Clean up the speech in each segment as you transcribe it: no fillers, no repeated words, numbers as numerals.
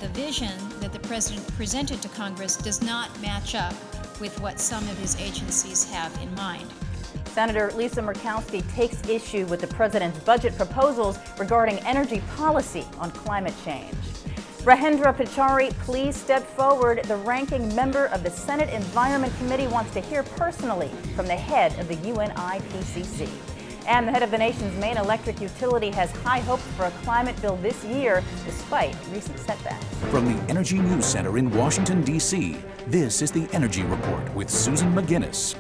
the vision that the President presented to Congress does not match up with what some of his agencies have in mind. Senator Lisa Murkowski takes issue with the President's budget proposals regarding energy policy on climate change. Rajendra Pachauri, please step forward. The ranking member of the Senate Environment Committee wants to hear personally from the head of the UNIPCC. And the head of the nation's main electric utility has high hopes for a climate bill this year, despite recent setbacks. From the Energy News Center in Washington, D.C., this is the Energy Report with Susan McGinnis.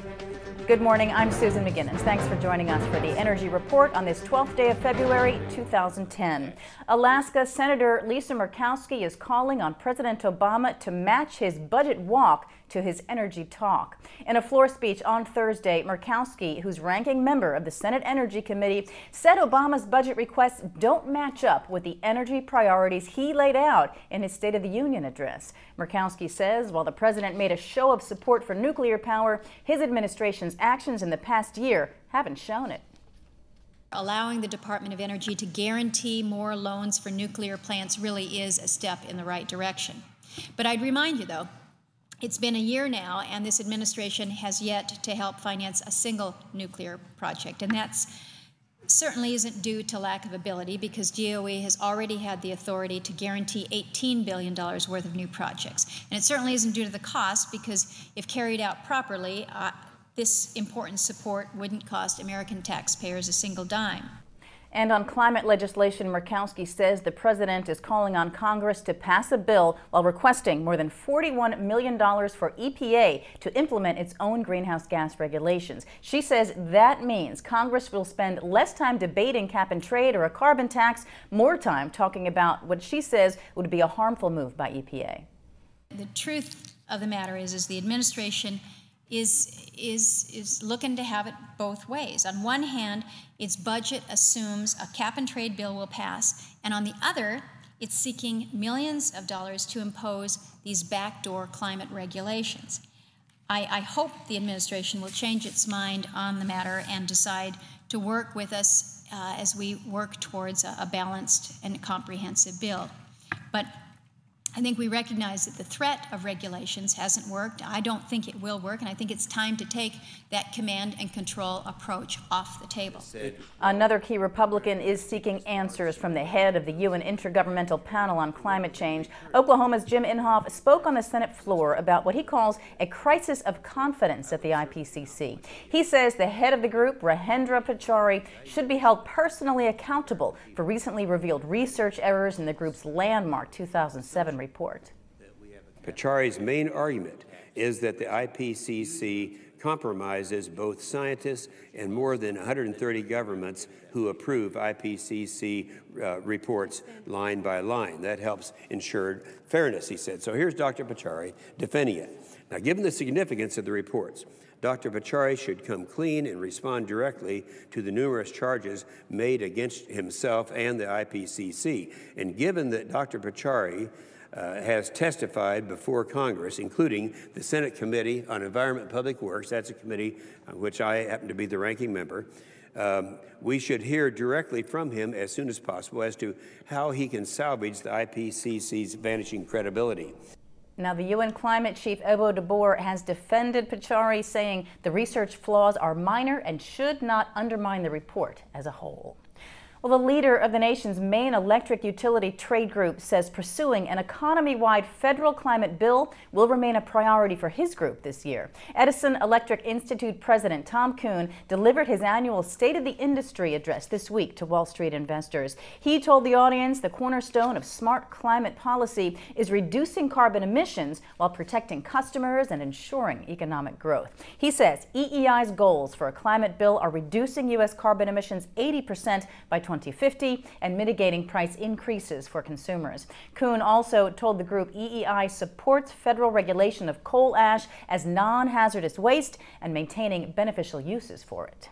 Good morning, I'm Susan McGinnis. Thanks for joining us for the Energy Report on this 12th day of February 2010. Alaska Senator Lisa Murkowski is calling on President Obama to match his budget walk to his energy talk. In a floor speech on Thursday, Murkowski, who's ranking member of the Senate Energy Committee, said Obama's budget requests don't match up with the energy priorities he laid out in his State of the Union address. Murkowski says while the president made a show of support for nuclear power, his administration's actions in the past year haven't shown it. Allowing the Department of Energy to guarantee more loans for nuclear plants really is a step in the right direction. But I'd remind you, though, it's been a year now, and this administration has yet to help finance a single nuclear project. And that's certainly isn't due to lack of ability, because DOE has already had the authority to guarantee $18 billion worth of new projects. And it certainly isn't due to the cost, because if carried out properly, this important support wouldn't cost American taxpayers a single dime. And on climate legislation, Murkowski says the president is calling on Congress to pass a bill while requesting more than $41 million for EPA to implement its own greenhouse gas regulations. She says that means Congress will spend less time debating cap and trade or a carbon tax, more time talking about what she says would be a harmful move by EPA. The truth of the matter is the administration is looking to have it both ways. On one hand, its budget assumes a cap and trade bill will pass, and on the other, it's seeking millions of dollars to impose these backdoor climate regulations. I hope the administration will change its mind on the matter and decide to work with us as we work towards a balanced and comprehensive bill. But I think we recognize that the threat of regulations hasn't worked. I don't think it will work, and I think it's time to take that command and control approach off the table. Another key Republican is seeking answers from the head of the UN Intergovernmental Panel on Climate Change. Oklahoma's Jim Inhofe spoke on the Senate floor about what he calls a crisis of confidence at the IPCC. He says the head of the group, Rajendra Pachauri, should be held personally accountable for recently revealed research errors in the group's landmark 2007 report. Pachauri's main argument is that the IPCC compromises both scientists and more than 130 governments who approve IPCC reports line by line. That helps ensure fairness, he said. So here's Dr. Pachauri defending it. Now, given the significance of the reports, Dr. Pachauri should come clean and respond directly to the numerous charges made against himself and the IPCC. And given that Dr. Pachauri has testified before Congress, including the Senate Committee on Environment and Public Works, that's a committee on which I happen to be the ranking member, we should hear directly from him as soon as possible as to how he can salvage the IPCC's vanishing credibility. Now, the UN climate chief, Evo de Boer, has defended Pachauri, saying the research flaws are minor and should not undermine the report as a whole. Well, the leader of the nation's main electric utility trade group says pursuing an economy-wide federal climate bill will remain a priority for his group this year. Edison Electric Institute President Tom Kuhn delivered his annual State of the Industry address this week to Wall Street investors. He told the audience the cornerstone of smart climate policy is reducing carbon emissions while protecting customers and ensuring economic growth. He says EEI's goals for a climate bill are reducing U.S. carbon emissions 80% by 2050 and mitigating price increases for consumers. Kuhn also told the group EEI supports federal regulation of coal ash as non-hazardous waste and maintaining beneficial uses for it.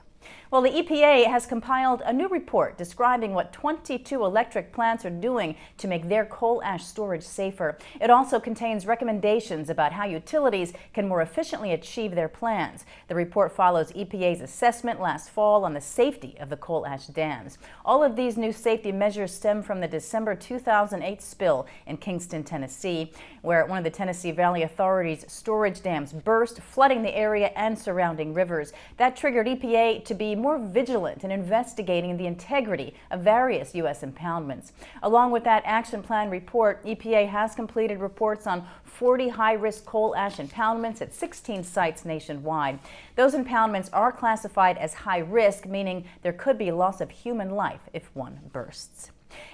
Well, the EPA has compiled a new report describing what 22 electric plants are doing to make their coal ash storage safer. It also contains recommendations about how utilities can more efficiently achieve their plans. The report follows EPA's assessment last fall on the safety of the coal ash dams. All of these new safety measures stem from the December 2008 spill in Kingston, Tennessee, where one of the Tennessee Valley Authority's storage dams burst, flooding the area and surrounding rivers. That triggered EPA to be more vigilant in investigating the integrity of various U.S. impoundments. Along with that action plan report, EPA has completed reports on 40 high-risk coal ash impoundments at 16 sites nationwide. Those impoundments are classified as high risk, meaning there could be loss of human life if one bursts.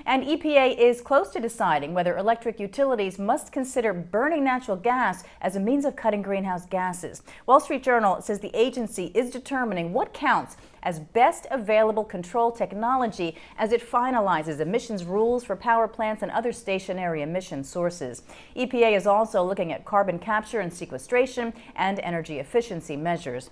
And EPA is close to deciding whether electric utilities must consider burning natural gas as a means of cutting greenhouse gases. Wall Street Journal says the agency is determining what counts as best available control technology as it finalizes emissions rules for power plants and other stationary emission sources. EPA is also looking at carbon capture and sequestration and energy efficiency measures.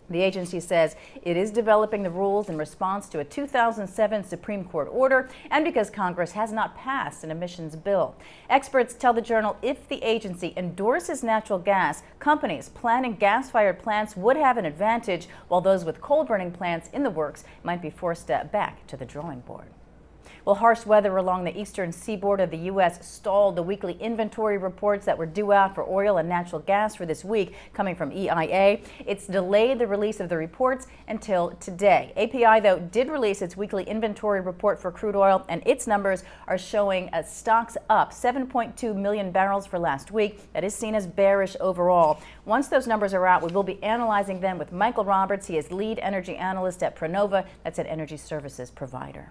The agency says it is developing the rules in response to a 2007 Supreme Court order and because Congress has not passed an emissions bill. Experts tell the Journal if the agency endorses natural gas, companies planning gas-fired plants would have an advantage, while those with coal-burning plants in the works might be forced back to the drawing board. Well, harsh weather along the eastern seaboard of the U.S. stalled the weekly inventory reports that were due out for oil and natural gas for this week, coming from EIA. It's delayed the release of the reports until today. API, though, did release its weekly inventory report for crude oil, and its numbers are showing stocks up 7.2 million barrels for last week. That is seen as bearish overall. Once those numbers are out, we will be analyzing them with Michael Roberts. He is lead energy analyst at Prenova. That's an energy services provider.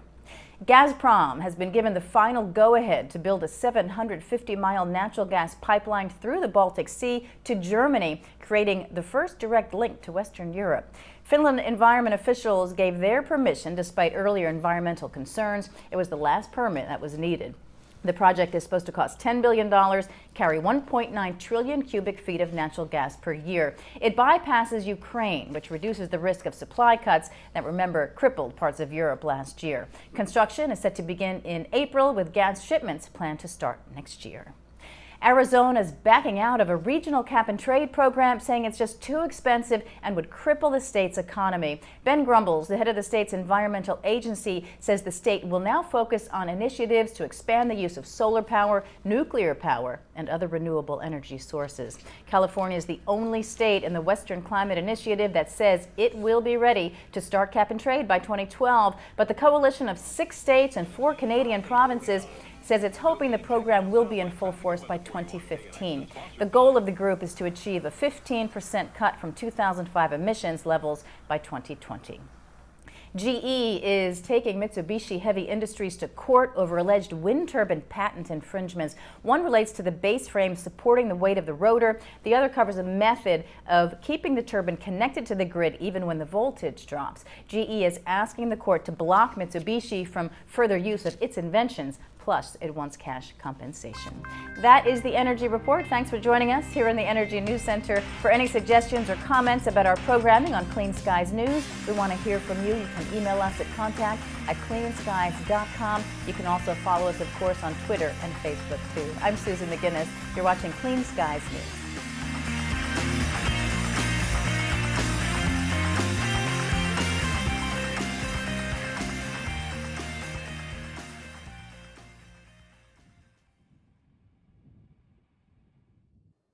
Gazprom has been given the final go-ahead to build a 750-mile natural gas pipeline through the Baltic Sea to Germany, creating the first direct link to Western Europe. Finland environment officials gave their permission despite earlier environmental concerns. It was the last permit that was needed. The project is supposed to cost $10 billion, carry 1.9 trillion cubic feet of natural gas per year. It bypasses Ukraine, which reduces the risk of supply cuts that, remember, crippled parts of Europe last year. Construction is set to begin in April, with gas shipments planned to start next year. Arizona is backing out of a regional cap-and-trade program, saying it's just too expensive and would cripple the state's economy. Ben Grumbles, the head of the state's environmental agency, says the state will now focus on initiatives to expand the use of solar power, nuclear power, and other renewable energy sources. California is the only state in the Western Climate Initiative that says it will be ready to start cap-and-trade by 2012, but the coalition of 6 states and 4 Canadian provinces says it's hoping the program will be in full force by 2015. The goal of the group is to achieve a 15% cut from 2005 emissions levels by 2020. GE is taking Mitsubishi Heavy Industries to court over alleged wind turbine patent infringements. One relates to the base frame supporting the weight of the rotor. The other covers a method of keeping the turbine connected to the grid even when the voltage drops. GE is asking the court to block Mitsubishi from further use of its inventions. Plus, it wants cash compensation. That is the Energy Report. Thanks for joining us here in the Energy News Center. For any suggestions or comments about our programming on Clean Skies News, we want to hear from you. You can email us at contact@cleanskies.com. You can also follow us, of course, on Twitter and Facebook, too. I'm Susan McGinnis. You're watching Clean Skies News.